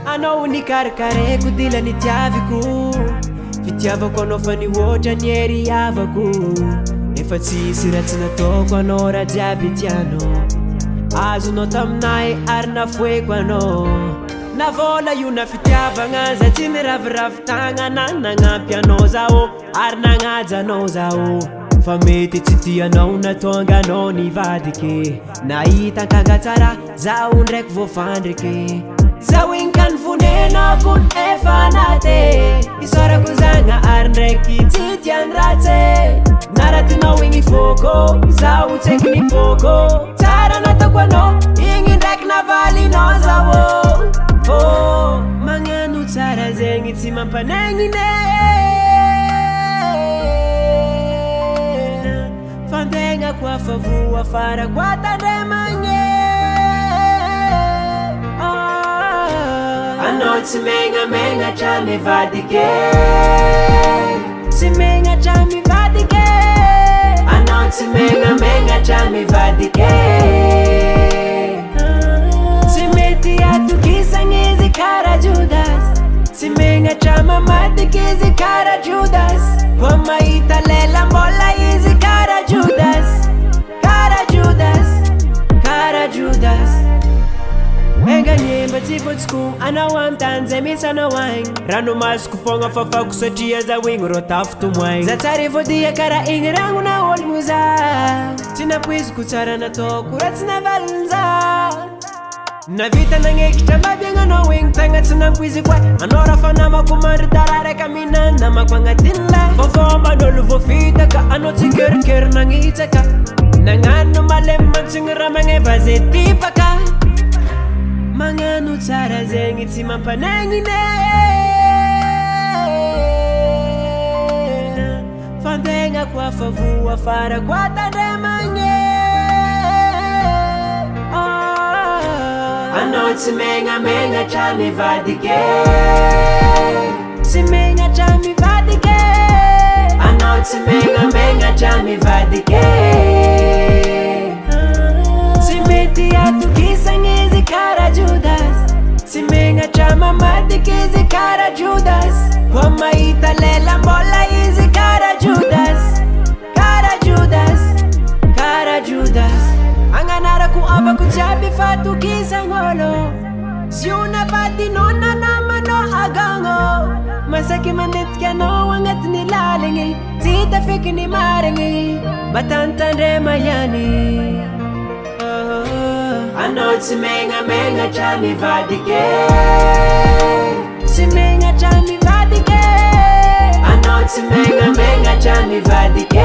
Anao nikarakareko dila nitiaviko fitiavako anao fa nihoatra ny hery havako efa tsisy ratsy nataoko anao raha jiaby tianao azonao taminay ary nafoeko anao navola io na fitiavagna za tsy miraviravitagna nagnampy anao zao ary nagnaja anao zao fa mety tsy tianao natonga anao nivadiky nahita nkanga tsara zaho ndraiky voafandriky zaho igny ka nivonenako efa nate isorako zagna ary ndraiky tsy tiany ratsy naratinao igny foko zaho tseky nipoko tsara nataoko anao igny ndraiky navalinao zaho magnano tsara zegny tsy mampanagnine fantegna koa fa voa farako atandremagne anao tsy megnamegna mivadike tsy megnatra mivadike anao tsy megnamegna mivadike tsy mety atokisagny izy kara Judas tsy megnatra mamadiky izy kara Judas vo mahita lela mbola izy kara Judas kara Judas kara Judas enganyemba tsy votsiko anao amy tany zay misy anao agny ranomasoko fogna fafako satria zaho igny ro tafitomoagny za tsary voadia kara igny ragnona ologno za tsy napoiziko tsara nataoko raha tsy navaliny za navita nagnekitra mabiagna anao igny tagna tsy nampoiziko anao raha fa namako mandry dara raika mina namako agnatin'la fofomban'olo voafitaka anao tsy kerikery nagnitsaka nagnano malemy mantsogny raha magneva zay tipaka magnano tsara zegny tsy mampanagnine fantegna koa fa voa farako atandremagne anao tsy megnamegna mivadike tsy megnatra mivadike anao tsy megnamegna mivadike tsy mety atokisagny izy kara Judas tsy megnatra mamadiky izy kara Judas vo mahita lela mbola izy kara Judas kara Judas kara Judas agnanarako avako jiaby fatokisagn'olo sy io navadinao na namanao agagno masaky manetiky anao agnatin'ny laligny tsy hita feky ny marigny mba tantandrema ihany anao tsy megnamegna mivadike tsy megnatra mivadike anao tsy megnamegna mivadike